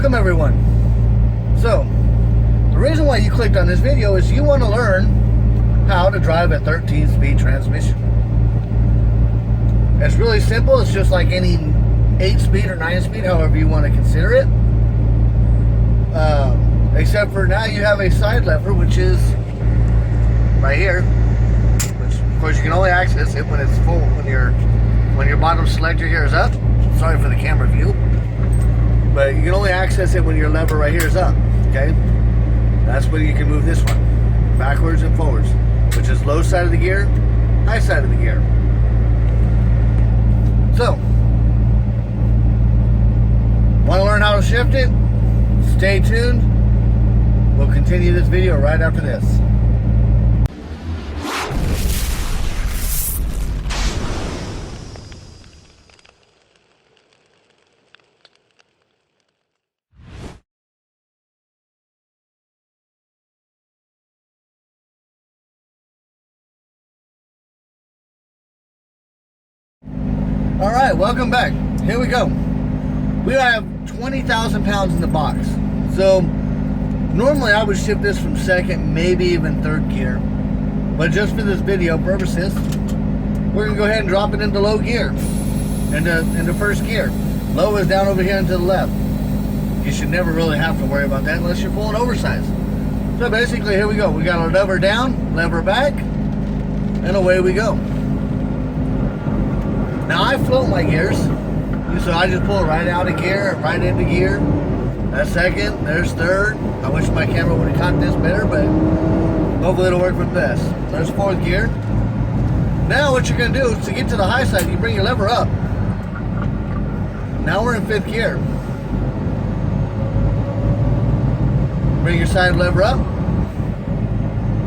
Welcome everyone. So, the reason why you clicked on this video is you want to learn how to drive a 13-speed transmission. It's really simple. It's just like any 8-speed or 9-speed, however you want to consider it. Except for now you have a side lever, which is right here, which of course you can only access it when it's full, when your bottom selector here is up. Sorry for the camera view, but you can only access it when your lever right here is up. Okay, that's when you can move this one backwards and forwards, which is low side of the gear, high side of the gear. So, want to learn how to shift it? Stay tuned. We'll continue this video right after this. All right, welcome back. Here we go. We have 20,000 pounds in the box. So normally I would shift this from second, maybe even third gear. But just for this video purposes, we're gonna go ahead and drop it into low gear, into first gear. Low is down over here and to the left. You should never really have to worry about that unless you're pulling oversized. So basically, here we go. We got our lever down, lever back, and away we go. Now I float my gears, so I just pull right out of gear, right into gear. That's second, there's third. I wish my camera would have caught this better, but hopefully it'll work for the best. There's fourth gear. Now what you're gonna do is to get to the high side, you bring your lever up. Now we're in fifth gear. Bring your side lever up.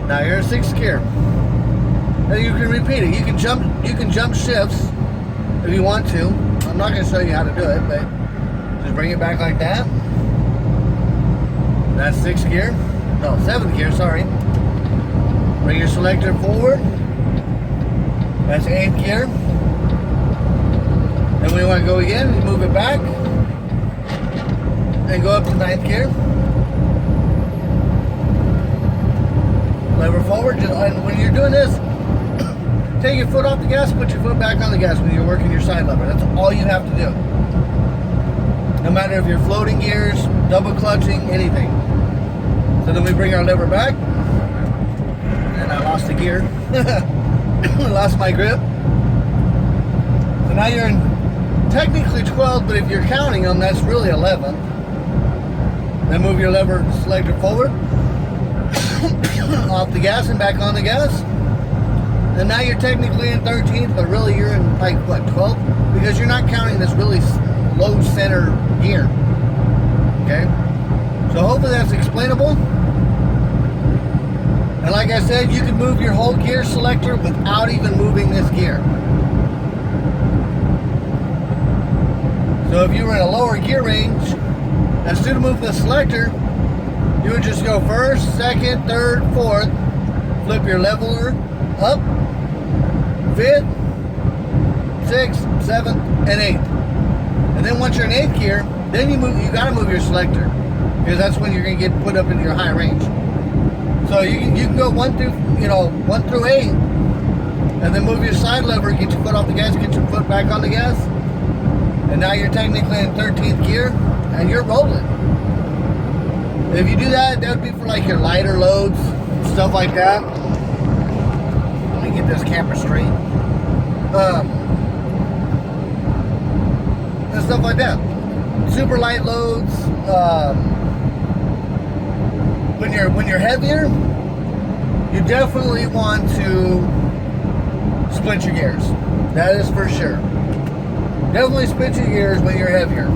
Now you're in sixth gear. And you can repeat it. You can jump shifts if you want to. I'm not going to show you how to do it, but just bring it back like that. That's sixth gear. No, seventh gear, sorry. Bring your selector forward. That's eighth gear. Then we want to go again, you move it back. And go up to ninth gear. Lever forward. And when you're doing this, take your foot off the gas, put your foot back on the gas when you're working your side lever. That's all you have to do. No matter if you're floating gears, double clutching, anything. So then we bring our lever back. And I lost the gear. Lost my grip. So now you're in technically 12, but if you're counting them, that's really 11. Then move your lever selector forward. Off the gas and back on the gas. And now you're technically in 13th, but really you're in like what, 12th? Because you're not counting this really low center gear. Okay? So hopefully that's explainable. And like I said, you can move your whole gear selector without even moving this gear. So if you were in a lower gear range, instead of moving the selector, you would just go first, second, third, fourth, flip your leveler up, fifth, sixth, seventh, and eighth. And then once you're in eighth gear, then you gotta move your selector, because that's when you're gonna get put up into your high range. So you can go 1 through 8, and then move your side lever, get your foot off the gas, get your foot back on the gas, and now you're technically in 13th gear, and you're rolling. If you do that, that would be for like your lighter loads, stuff like that. Let me get this camera straight. And stuff like that. Super light loads. When you're heavier, you definitely want to split your gears. That is for sure. Definitely split your gears when you're heavier.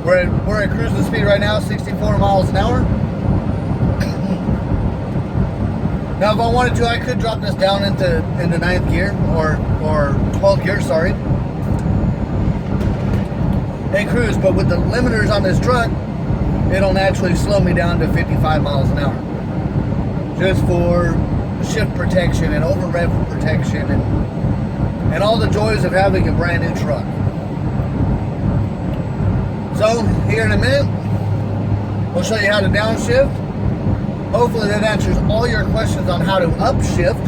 We're at cruising speed right now, 64 miles an hour. Now, if I wanted to, I could drop this down into 9th gear or 12th gear, sorry, and cruise. But with the limiters on this truck, it'll naturally slow me down to 55 miles an hour, just for shift protection and over rev protection and all the joys of having a brand new truck. So here in a minute. We'll show you how to downshift. Hopefully that answers all your questions on how to upshift.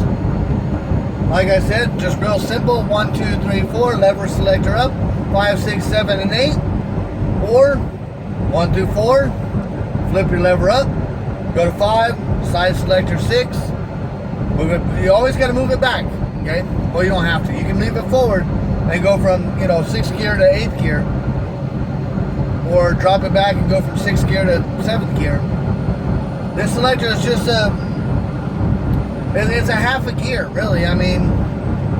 Like I said, just real simple. 1, 2, 3, 4, lever selector up. 5, 6, 7, and 8. Or 1 through 4, flip your lever up. Go to 5, side selector 6. Move it. You always got to move it back. Okay? Well, you don't have to. You can leave it forward and go from 6th gear to 8th gear, or drop it back and go from 6th gear to 7th gear. This selector is just it's a half a gear, really. I mean,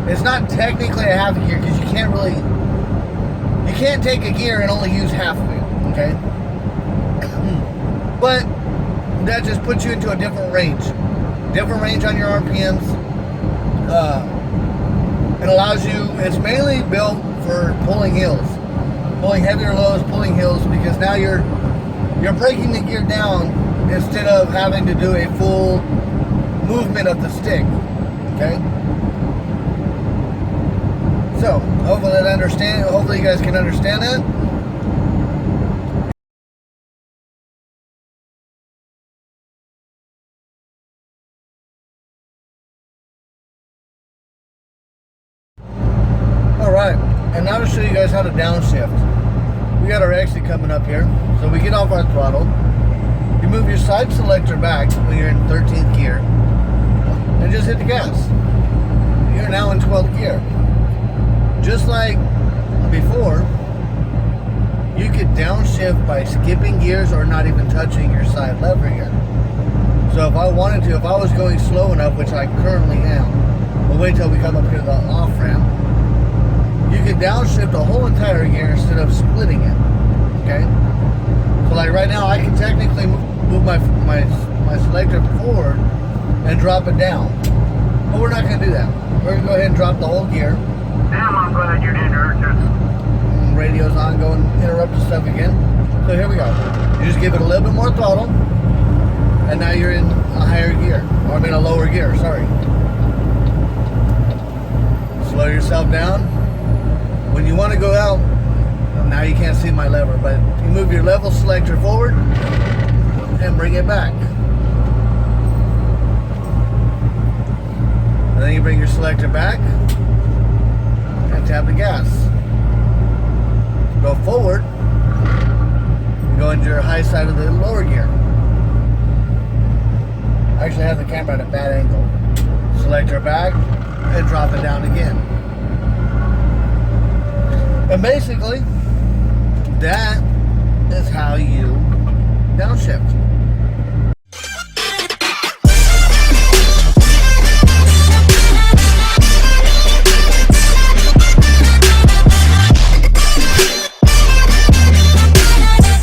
it's not technically a half a gear because you can't take a gear and only use half of it, okay? But that just puts you into a different range on your RPMs. It allows you, it's mainly built for pulling hills, pulling heavier lows, pulling hills, because now you're breaking the gear down instead of having to do a full movement of the stick. Okay? So, hopefully you guys can understand that. Alright, and now to show you guys how to downshift. We got our exit coming up here. So we get off our throttle. You move your side selector back when you're in 13th gear and just hit the gas. You're now in 12th gear. Just like before, you could downshift by skipping gears or not even touching your side lever here. So if I wanted to, if I was going slow enough, which I currently am, we'll wait till we come up here to the off ramp, you can downshift a whole entire gear instead of splitting it. Okay? So like right now, I can technically move my selector forward and drop it down. But we're not going to do that. We're going to go ahead and drop the whole gear. Damn, I'm glad you didn't hurt us. Radio's on, going interrupt the stuff again. So here we go. You just give it a little bit more throttle, and now you're in a higher gear. Or I mean a lower gear, sorry. Slow yourself down. When you want to go out, now you can't see my lever, but you move your level selector forward and bring it back. And then you bring your selector back and tap the gas. Go forward, you go into your high side of the lower gear. I actually have the camera at a bad angle. Selector back and drop it down again. And basically, that is how you downshift.